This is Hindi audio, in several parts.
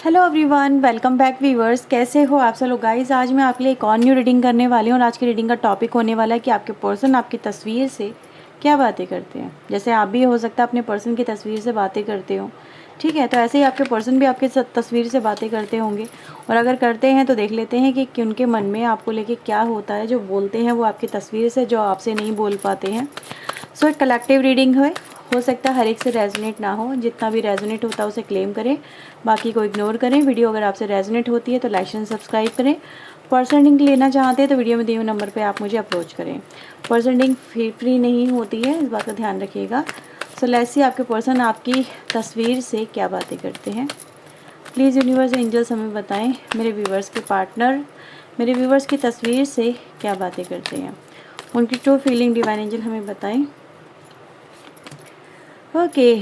Hello everyone, welcome back viewers. कैसे हो आप सब लोग गाइस। आज मैं आपके लिए एक और न्यू रीडिंग करने वाली हूँ और आज की रीडिंग का टॉपिक होने वाला है कि आपके पर्सन आपकी तस्वीर से क्या बातें करते हैं। जैसे आप भी हो सकता है अपने पर्सन की तस्वीर से बातें करते हो, ठीक है। तो ऐसे ही आपके पर्सन भी आपके तस्वीर से बातें करते होंगे, और अगर करते हैं तो देख लेते हैं कि उनके मन में आपको लेके क्या होता है। जो बोलते हैं वो आपकी तस्वीर से, जो आपसे नहीं बोल पाते हैं। सो एक कलेक्टिव रीडिंग है, हो सकता है हर एक से रेजोनेट ना हो। जितना भी रेजोनेट होता है उसे क्लेम करें, बाकी को इग्नोर करें। वीडियो अगर आपसे रेजोनेट होती है तो लाइक एंड सब्सक्राइब करें। पर्सन लिंक लेना चाहते हैं तो वीडियो में दिए हुए नंबर पे आप मुझे अप्रोच करें। पर्सन लिंक फ्री नहीं होती है, इस बात का ध्यान रखिएगा। सो लेट्स सी आपके पर्सन आपकी तस्वीर से क्या बातें करते हैं। प्लीज़ यूनिवर्स एंजल्स हमें बताएं मेरे व्यूवर्स के पार्टनर मेरे व्यूवर्स की तस्वीर से क्या बातें करते हैं। उनकी ट्रू फीलिंग डिवाइन एंजल हमें बताएं। ओके,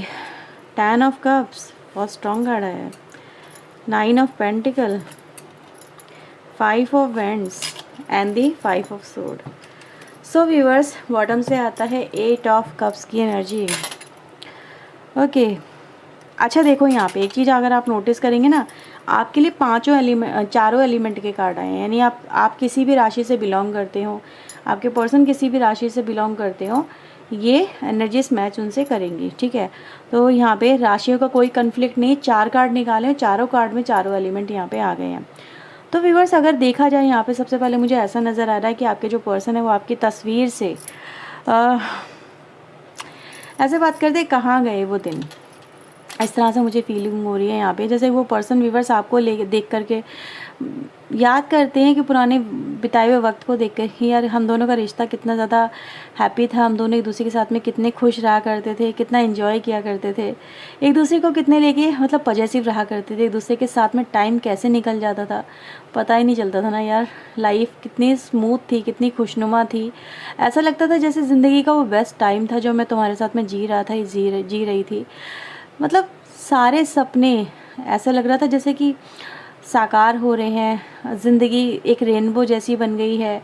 10 ऑफ कप्स बहुत स्ट्रॉन्ग कार्ड है। 9 of pentacle, 5 of vends and the 5 of sword. So viewers, bottom से आता है 8 ऑफ कप्स की एनर्जी। ओके, अच्छा देखो यहाँ पे एक चीज़ अगर आप नोटिस करेंगे ना, आपके लिए चारों एलिमेंट के कार्ड आए हैं। यानी आप किसी भी राशि से बिलोंग करते हो, आपके पर्सन किसी भी राशि से बिलोंग करते हो, ये एनर्जीज मैच उनसे करेंगी, ठीक है। तो यहाँ पे राशियों का कोई कन्फ्लिक्ट नहीं। 4 कार्ड निकाले, चारों कार्ड में चारों एलिमेंट यहाँ पे आ गए हैं। तो व्यूअर्स, अगर देखा जाए यहाँ पे सबसे पहले मुझे ऐसा नज़र आ रहा है कि आपके जो पर्सन है वो आपकी तस्वीर से ऐसे बात करते कहाँ गए वो दिन, इस तरह से मुझे फीलिंग हो रही है यहाँ पे। जैसे वो पर्सन व्यूवर्स आपको ले देख करके याद करते हैं कि पुराने बिताए हुए वक्त को देख कर ही, यार हम दोनों का रिश्ता कितना ज़्यादा हैप्पी था, हम दोनों एक दूसरे के साथ में कितने खुश रहा करते थे, कितना एंजॉय किया करते थे, एक दूसरे को कितने लेके मतलब पॉजिटिव रहा करते थे, एक दूसरे के साथ में टाइम कैसे निकल जाता था पता ही नहीं चलता था ना यार। लाइफ कितनी स्मूथ थी, कितनी खुशनुमा थी। ऐसा लगता था जैसे ज़िंदगी का वो बेस्ट टाइम था जो मैं तुम्हारे साथ में जी रहा था, जी रही थी। मतलब सारे सपने ऐसा लग रहा था जैसे कि साकार हो रहे हैं। ज़िंदगी एक रेनबो जैसी बन गई है,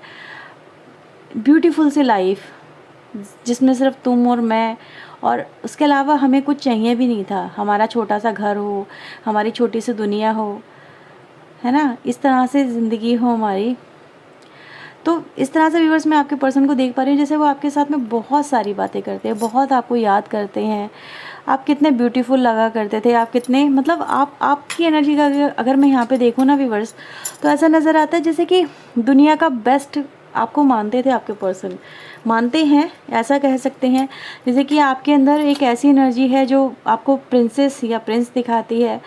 ब्यूटीफुल सी लाइफ जिसमें सिर्फ तुम और मैं, और उसके अलावा हमें कुछ चाहिए भी नहीं था। हमारा छोटा सा घर हो, हमारी छोटी सी दुनिया हो, है ना, इस तरह से ज़िंदगी हो हमारी। तो इस तरह से व्यूअर्स मैं आपके पर्सन को देख पा रही हूँ जैसे वो आपके साथ में बहुत सारी बातें करते हैं, बहुत आपको याद करते हैं। आप कितने ब्यूटीफुल लगा करते थे, आप कितने मतलब आपकी एनर्जी का अगर मैं यहाँ पे देखूँ ना व्यूअर्स, तो ऐसा नज़र आता है जैसे कि दुनिया का बेस्ट आपको मानते थे। आपके पर्सन मानते हैं, ऐसा कह सकते हैं जैसे कि आपके अंदर एक ऐसी एनर्जी है जो आपको प्रिंसेस या प्रिंस दिखाती है।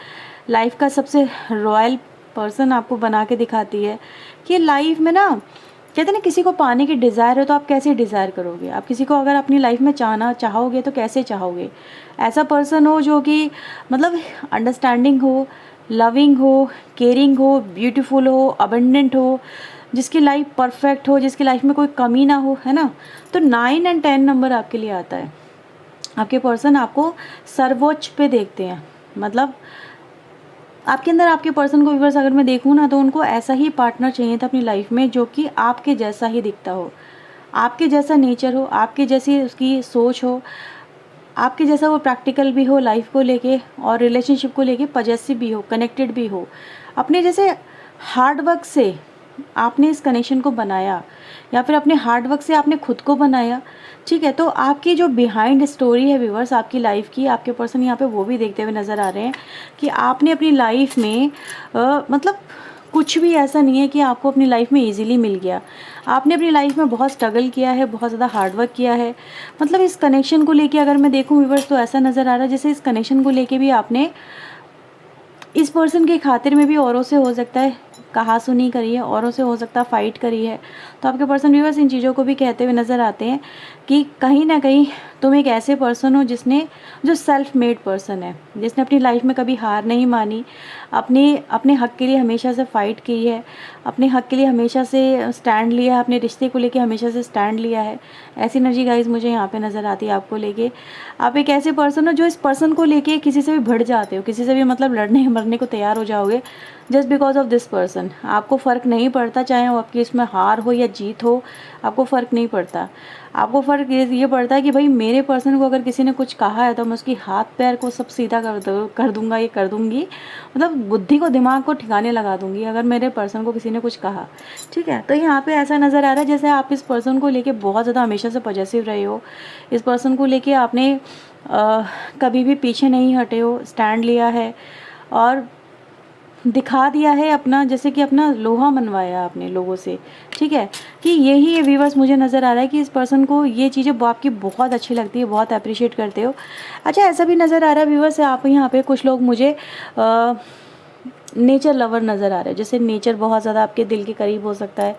लाइफ का सबसे रॉयल पर्सन आपको बना के दिखाती है कि लाइफ में ना, कहते हैं ना, किसी को पाने की डिज़ायर है तो आप कैसे डिज़ायर करोगे। आप किसी को अगर अपनी लाइफ में चाहोगे तो कैसे चाहोगे। ऐसा पर्सन हो जो कि मतलब अंडरस्टैंडिंग हो, लविंग हो, केयरिंग हो, ब्यूटीफुल हो, अबंडेंट हो, जिसकी लाइफ परफेक्ट हो, जिसकी लाइफ में कोई कमी ना हो, है ना। तो 9 एंड 10 नंबर आपके लिए आता है। आपके पर्सन आपको सर्वोच्च पे देखते हैं। मतलब आपके अंदर आपके पर्सन को व्यूअर्स अगर मैं देखूँ ना, तो उनको ऐसा ही पार्टनर चाहिए था अपनी लाइफ में जो कि आपके जैसा ही दिखता हो, आपके जैसा नेचर हो, आपके जैसी उसकी सोच हो, आपके जैसा वो प्रैक्टिकल भी हो लाइफ को लेके, और रिलेशनशिप को लेके पॉजिटिव भी हो, कनेक्टेड भी हो। अपने जैसे हार्ड वर्क से आपने इस कनेक्शन को बनाया, या फिर अपने हार्ड वर्क से आपने खुद को बनाया, ठीक है। तो आपकी जो बिहाइंड स्टोरी है व्यूवर्स आपकी लाइफ की, आपके पर्सन यहाँ पे वो भी देखते हुए नज़र आ रहे हैं कि आपने अपनी लाइफ में मतलब कुछ भी ऐसा नहीं है कि आपको अपनी लाइफ में इजीली मिल गया। आपने अपनी लाइफ में बहुत स्ट्रगल किया है, बहुत ज़्यादा हार्ड वर्क किया है। मतलब इस कनेक्शन को लेके अगर मैं देखूँ व्यूवर्स, तो ऐसा नज़र आ रहा है जैसे इस कनेक्शन को लेके भी आपने इस पर्सन की खातिर में भी औरों से हो सकता है कहा सुनी करी है, औरों से हो सकता है फाइट करी है। तो आपके पर्सन व्यूअर्स इन चीज़ों को भी कहते हुए नज़र आते हैं कि कहीं ना कहीं तुम एक ऐसे पर्सन हो जो सेल्फ मेड पर्सन है, जिसने अपनी लाइफ में कभी हार नहीं मानी, अपने हक के लिए हमेशा से फाइट की है, अपने हक के लिए हमेशा से स्टैंड लिया है, अपने रिश्ते को लेके हमेशा से स्टैंड लिया है। ऐसी एनर्जी गाइज मुझे यहाँ पे नज़र आती है आपको लेके। आप एक ऐसे पर्सन हो जो इस पर्सन को लेके किसी से भी भिड़ जाते हो, किसी से भी मतलब लड़ने मरने को तैयार हो जाओगे। Just because of this person. आपको फ़र्क नहीं पड़ता, चाहे वो आपकी इसमें हार हो या जीत हो, आपको फ़र्क नहीं पड़ता। आपको फ़र्क ये पड़ता है कि भाई मेरे पर्सन को अगर किसी ने कुछ कहा है तो मैं उसकी हाथ पैर को सब सीधा कर दूंगा, ये कर दूंगी, मतलब बुद्धि को दिमाग को ठिकाने लगा दूंगी अगर मेरे पर्सन को किसी ने कुछ कहा। ठीक है, तो यहाँ पे ऐसा नज़र आ रहा है जैसे आप इस पर्सन को लेके बहुत ज़्यादा हमेशा से पॉजिटिव रहे हो। इस पर्सन को लेके आपने कभी भी पीछे नहीं हटे हो, स्टैंड लिया है और दिखा दिया है अपना, जैसे कि अपना लोहा मनवाया आपने लोगों से। ठीक है, कि यही ये व्यूवर्स मुझे नज़र आ रहा है कि इस पर्सन को ये चीज़ें आपकी बहुत अच्छी लगती है, बहुत अप्रिशिएट करते हो। अच्छा, ऐसा भी नज़र आ रहा है व्यूवर्स आप यहाँ पे कुछ लोग मुझे नेचर लवर नज़र आ रहे हैं, जैसे नेचर बहुत ज़्यादा आपके दिल के करीब हो सकता है।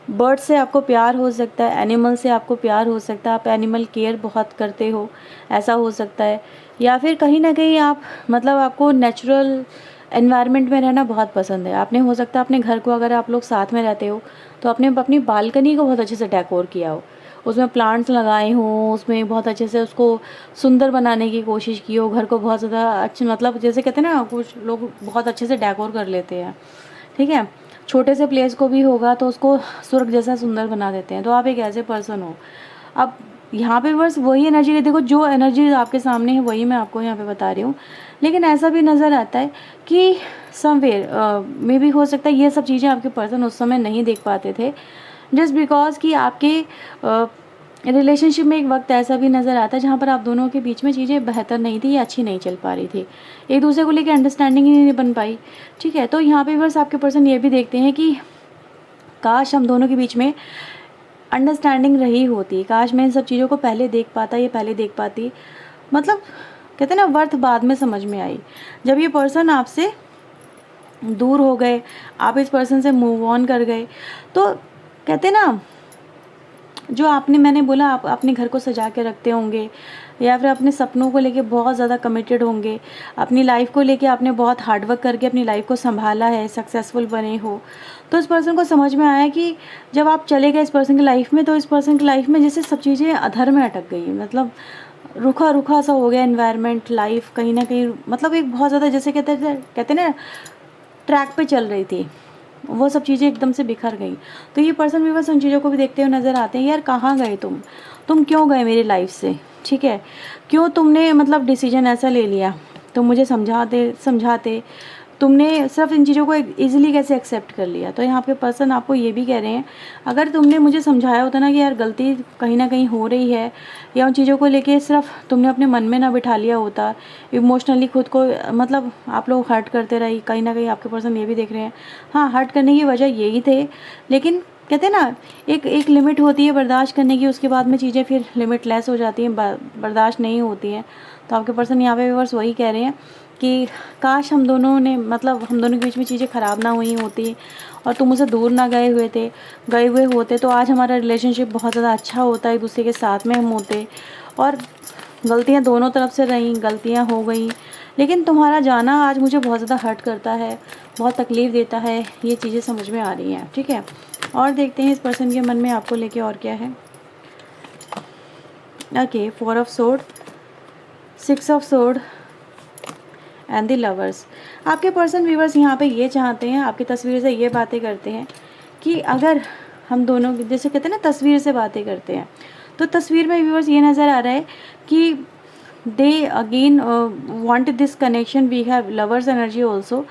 बर्ड से आपको प्यार हो सकता है, एनिमल से आपको प्यार हो सकता है, आप एनिमल केयर बहुत करते हो, ऐसा हो सकता है। या फिर कहीं ना कहीं आप मतलब आपको नेचुरल एनवायरनमेंट में रहना बहुत पसंद है। आपने हो सकता है अपने घर को, अगर आप लोग साथ में रहते हो तो आपने अपनी बालकनी को बहुत अच्छे से डेकोर किया हो, उसमें प्लांट्स लगाए हों, उसमें बहुत अच्छे से उसको सुंदर बनाने की कोशिश की हो, घर को बहुत ज़्यादा अच्छे, मतलब जैसे कहते हैं ना कुछ लोग बहुत अच्छे से डेकोर कर लेते हैं। ठीक है, छोटे से प्लेस को भी होगा तो उसको स्वर्ग जैसा सुंदर बना देते हैं। तो आप एक ऐसे पर्सन हो। अब यहाँ पे बस वही एनर्जी, देखो जो एनर्जी आपके सामने है वही मैं आपको यहाँ पे बता रही हूँ। लेकिन ऐसा भी नज़र आता है कि समवेयर मे भी हो सकता है ये सब चीज़ें आपके पर्सन उस समय नहीं देख पाते थे, जस्ट बिकॉज कि आपके रिलेशनशिप में एक वक्त ऐसा भी नज़र आता है जहाँ पर आप दोनों के बीच में चीज़ें बेहतर नहीं थी या अच्छी नहीं चल पा रही थी, एक दूसरे को लेकर अंडरस्टैंडिंग ही नहीं बन पाई। ठीक है, तो यहाँ पे बस आपके पर्सन ये भी देखते हैं कि काश हम दोनों के बीच में अंडरस्टैंडिंग रही होती, काश मैं इन सब चीज़ों को पहले देख पाता, ये पहले देख पाती। मतलब कहते हैं ना वर्थ बाद में समझ में आई, जब ये पर्सन आपसे दूर हो गए, आप इस पर्सन से मूव ऑन कर गए, तो कहते हैं ना जो आपने, मैंने बोला आप अपने घर को सजा के रखते होंगे या फिर अपने सपनों को लेके बहुत ज़्यादा कमिटेड होंगे, अपनी लाइफ को लेके आपने बहुत हार्डवर्क करके अपनी लाइफ को संभाला है, सक्सेसफुल बने हो। तो इस पर्सन को समझ में आया कि जब आप चले गए इस पर्सन की लाइफ में, तो इस पर्सन की लाइफ में जैसे सब चीज़ें अधर में अटक गई, मतलब रूखा रूखा सा हो गया एनवायरनमेंट, लाइफ कहीं ना कहीं मतलब एक बहुत ज़्यादा जैसे कहते ना ट्रैक पे चल रही थी, वो सब चीज़ें एकदम से बिखर गई। तो ये पर्सन भी बस उन चीज़ों को भी देखते हुए नज़र आते हैं, यार कहाँ गए तुम क्यों गए मेरी लाइफ से। ठीक है, क्यों तुमने मतलब डिसीजन ऐसा ले लिया, तुम मुझे समझाते तुमने सिर्फ इन चीज़ों को इजीली कैसे एक्सेप्ट कर लिया। तो यहाँ पे पर्सन आपको ये भी कह रहे हैं, अगर तुमने मुझे समझाया होता ना कि यार गलती कहीं ना कहीं हो रही है, या उन चीज़ों को लेके सिर्फ तुमने अपने मन में ना बिठा लिया होता, इमोशनली खुद को मतलब आप लोग हर्ट करते रही, कहीं ना कहीं आपके पर्सन ये भी देख रहे हैं। हाँ, हर्ट करने की वजह यही थे, लेकिन कहते हैं ना एक लिमिट होती है बर्दाश्त करने की, उसके बाद में चीज़ें फिर लिमिट लेस हो जाती हैं, बर्दाश्त नहीं होती हैं। तो आपके पर्सन यहाँ पे बस वही कह रहे हैं कि काश हम दोनों ने मतलब हम दोनों के बीच में चीज़ें ख़राब ना हुई होती और तुम मुझसे दूर ना गए हुए होते, तो आज हमारा रिलेशनशिप बहुत ज़्यादा अच्छा होता, एक दूसरे के साथ में हम होते। और गलतियाँ दोनों तरफ से रहीं, गलतियाँ हो गई, लेकिन तुम्हारा जाना आज मुझे बहुत ज़्यादा हर्ट करता है, बहुत तकलीफ़ देता है, ये चीज़ें समझ में आ रही हैं। ठीक है, और देखते हैं इस पर्सन के मन में आपको लेके और क्या है। Okay, 4 of sword, 6 of sword and the lovers. आपके पर्सन व्यूवर्स यहाँ पे ये चाहते हैं, आपकी तस्वीर से ये बातें करते हैं कि अगर हम दोनों जैसे कहते हैं ना तस्वीर से बातें करते हैं, तो तस्वीर में व्यूवर्स ये नज़र आ रहा है कि they again want this connection, we have lovers energy also.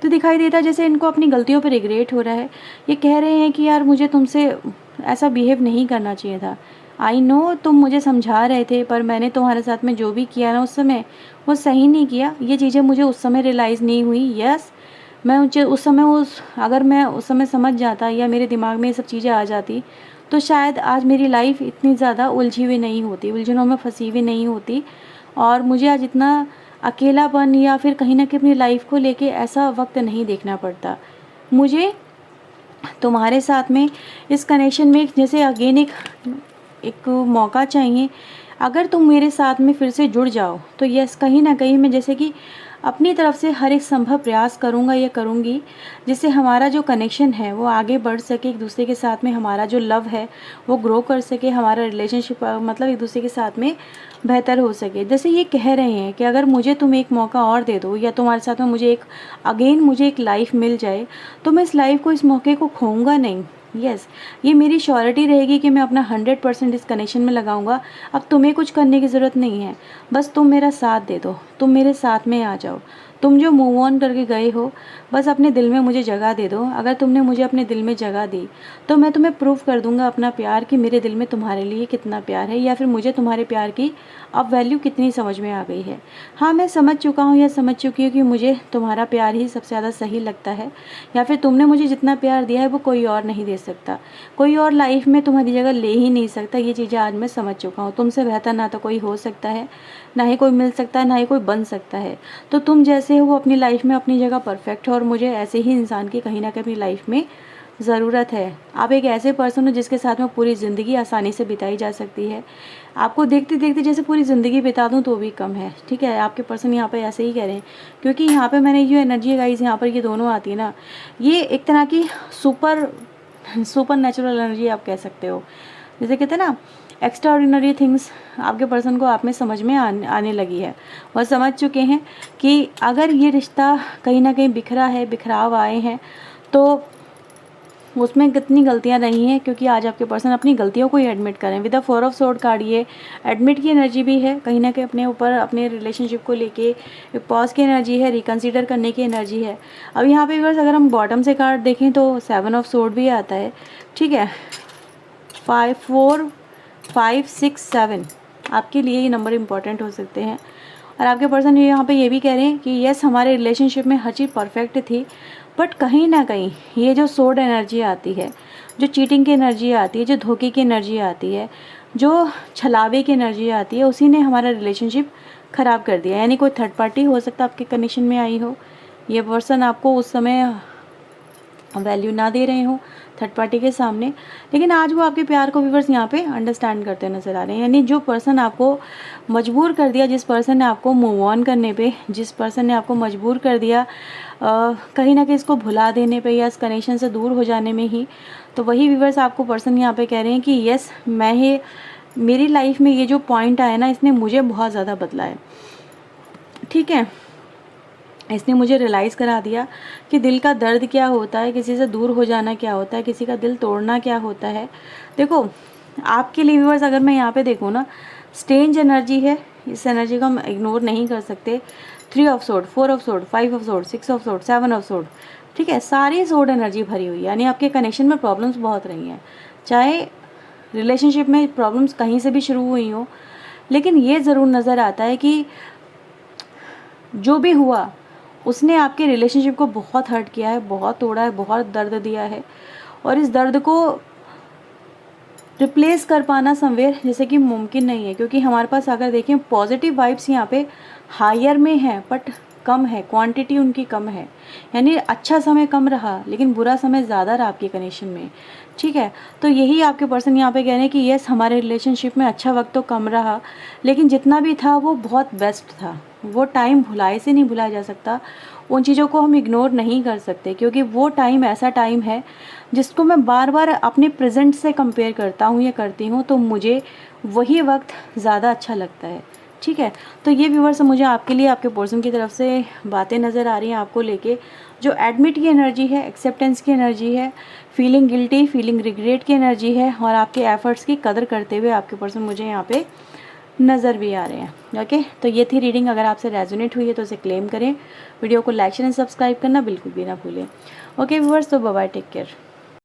तो दिखाई देता है जैसे इनको अपनी गलतियों पर रिग्रेट हो रहा है, ये कह रहे हैं कि यार मुझे तुमसे ऐसा बिहेव नहीं करना चाहिए था, आई नो तुम मुझे समझा रहे थे, पर मैंने तुम्हारे साथ में जो भी किया ना उस समय वो सही नहीं किया, ये चीज़ें मुझे उस समय रियलाइज़ नहीं हुई। यस, मैं उस समय अगर मैं उस समय समझ जाता या मेरे दिमाग में ये सब चीज़ें आ जाती, तो शायद आज मेरी लाइफ इतनी ज़्यादा उलझी हुई नहीं होती, उलझनों में फंसी हुई नहीं होती, और मुझे आज इतना अकेलापन या फिर कहीं ना कहीं अपनी लाइफ को लेके ऐसा वक्त नहीं देखना पड़ता। मुझे तुम्हारे साथ में इस कनेक्शन में जैसे अगेन एक मौका चाहिए, अगर तुम मेरे साथ में फिर से जुड़ जाओ तो यस, कहीं ना कहीं मैं जैसे कि अपनी तरफ से हर एक संभव प्रयास करूँगा या करूँगी, जिससे हमारा जो कनेक्शन है वो आगे बढ़ सके, एक दूसरे के साथ में हमारा जो लव है वो ग्रो कर सके, हमारा रिलेशनशिप मतलब एक दूसरे के साथ में बेहतर हो सके। जैसे ये कह रहे हैं कि अगर मुझे तुम एक मौका और दे दो, या तुम्हारे साथ में मुझे एक लाइफ मिल जाए, तो मैं इस लाइफ को, इस मौके को खोऊंगा नहीं। यस, ये मेरी श्योरिटी रहेगी कि मैं अपना 100% इस कनेक्शन में लगाऊंगा। अब तुम्हें कुछ करने की ज़रूरत नहीं है, बस तुम मेरा साथ दे दो, तुम मेरे साथ में आ जाओ। तुम जो मूव ऑन करके गए हो, बस अपने दिल में मुझे जगह दे दो। अगर तुमने मुझे अपने दिल में जगह दी, तो मैं तुम्हें प्रूव कर दूंगा अपना प्यार, कि मेरे दिल में तुम्हारे लिए कितना प्यार है, या फिर मुझे तुम्हारे प्यार की अब वैल्यू कितनी समझ में आ गई है। हाँ, मैं समझ चुका हूँ या समझ चुकी हूँ कि मुझे तुम्हारा प्यार ही सबसे ज़्यादा सही लगता है, या फिर तुमने मुझे जितना प्यार दिया है वो कोई और नहीं दे सकता, कोई और लाइफ में तुम्हारी जगह ले ही नहीं सकता। ये चीज़ें आज मैं समझ चुका हूँ। तुमसे बेहतर ना तो कोई हो सकता है, ना ही कोई मिल सकता है, ना ही कोई बन सकता है। तो तुम जैसे हो वो अपनी लाइफ में अपनी जगह परफेक्ट हो, और मुझे ऐसे ही इंसान की कहीं ना कहीं अपनी लाइफ में ज़रूरत है। आप एक ऐसे पर्सन हो जिसके साथ में पूरी ज़िंदगी आसानी से बिताई जा सकती है। आपको देखते देखते जैसे पूरी ज़िंदगी बिता दूं तो भी कम है। ठीक है, आपके पर्सन यहाँ पे ऐसे ही कह रहे हैं, क्योंकि यहाँ पे मैंने जो एनर्जी गाइस यहाँ पर ये दोनों आती है ना, ये एक तरह की सुपर नेचुरल एनर्जी आप कह सकते हो। जैसे कहते हैं ना, एक्स्ट्रा ऑर्डिनरी थिंग्स आपके पर्सन को आप में समझ में आने लगी है। वह समझ चुके हैं कि अगर ये रिश्ता कहीं ना कहीं बिखरा है, बिखराव आए हैं, तो उसमें कितनी गलतियां रही हैं, क्योंकि आज आपके पर्सन अपनी गलतियों को ही एडमिट करें। With the 4 of sword card ये एडमिट की एनर्जी भी है, कहीं ना कहीं अपने ऊपर, अपने रिलेशनशिप को लेके एक पॉज की एनर्जी है, रिकंसीडर करने की एनर्जी है। अब यहाँ पे बस अगर हम बॉटम से कार्ड देखें तो 7 ऑफ सोर्ड भी आता है। ठीक है, 5 4 5 6 7 आपके लिए ये नंबर इंपॉर्टेंट हो सकते हैं। और आपके पर्सन यहाँ पे ये भी कह रहे हैं कि यस, हमारे रिलेशनशिप में हर चीज़ परफेक्ट थी, बट कहीं ना कहीं ये जो सोर्ड एनर्जी आती है, जो चीटिंग की एनर्जी आती है, जो धोखे की एनर्जी आती है, जो छलावे की एनर्जी आती है, उसी ने हमारा रिलेशनशिप ख़राब कर दिया। यानी कोई थर्ड पार्टी हो सकता है आपके कनेक्शन में आई हो, ये पर्सन आपको उस समय वैल्यू ना दे रहे हो थर्ड पार्टी के सामने, लेकिन आज वो आपके प्यार को व्यूअर्स यहाँ पे अंडरस्टैंड करते नज़र आ रहे हैं। यानी जो पर्सन आपको मजबूर कर दिया, जिस पर्सन ने आपको मूव ऑन करने पे, जिस पर्सन ने आपको मजबूर कर दिया कहीं ना कहीं इसको भुला देने पे या इस कनेक्शन से दूर हो जाने में ही, तो वही व्यूअर्स आपको पर्सन यहाँ पे कह रहे हैं कि यस, मेरी लाइफ में ये जो पॉइंट आया ना, इसने मुझे बहुत ज़्यादा बदला है। ठीक है, इसने मुझे रियलाइज़ करा दिया कि दिल का दर्द क्या होता है, किसी से दूर हो जाना क्या होता है, किसी का दिल तोड़ना क्या होता है। देखो, आपके लिए व्यूअर्स अगर मैं यहाँ पे देखूँ ना, स्ट्रेंज एनर्जी है, इस एनर्जी को हम इग्नोर नहीं कर सकते। 3 of sword, 4 of sword, 5 of sword, 6 of sword, 7 of sword. ठीक है, सारी सोर्ड एनर्जी भरी हुई है। यानी आपके कनेक्शन में प्रॉब्लम्स बहुत रही हैं, चाहे रिलेशनशिप में प्रॉब्लम्स कहीं से भी शुरू हुई हो, लेकिन ये ज़रूर नज़र आता है कि जो भी हुआ उसने आपके रिलेशनशिप को बहुत हर्ट किया है, बहुत तोड़ा है, बहुत दर्द दिया है, और इस दर्द को रिप्लेस कर पाना समवेयर जैसे कि मुमकिन नहीं है। क्योंकि हमारे पास अगर देखें पॉजिटिव वाइब्स यहाँ पे हायर में है, बट कम है, क्वांटिटी उनकी कम है। यानी अच्छा समय कम रहा, लेकिन बुरा समय ज़्यादा रहा आपके कनेक्शन में। ठीक है, तो यही आपके पर्सन यहाँ पे कह रहे हैं कि यस, हमारे रिलेशनशिप में अच्छा वक्त तो कम रहा, लेकिन जितना भी था वो बहुत बेस्ट था। वो टाइम भुलाए से नहीं भुलाया जा सकता, उन चीज़ों को हम इग्नोर नहीं कर सकते, क्योंकि वो टाइम ऐसा टाइम है जिसको मैं बार बार अपने प्रेजेंट से कंपेयर करता हूँ या करती हूँ, तो मुझे वही वक्त ज़्यादा अच्छा लगता है। ठीक है, तो ये व्यूअर्स मुझे आपके लिए, आपके पर्सन की तरफ से बातें नज़र आ रही हैं आपको लेके, जो एडमिट की एनर्जी है, एक्सेप्टेंस की एनर्जी है, फीलिंग गिल्टी, फीलिंग रिग्रेट की एनर्जी है, और आपके एफर्ट्स की कदर करते हुए आपके पर्सन मुझे यहाँ पे नज़र भी आ रहे हैं। ओके, तो ये थी रीडिंग। अगर आपसे रेजोनेट हुई है तो इसे क्लेम करें, वीडियो को लाइक शेयर एंड सब्सक्राइब करना बिल्कुल भी ना भूलें। ओके व्यूअर्स, तो बाय बाय, टेक केयर।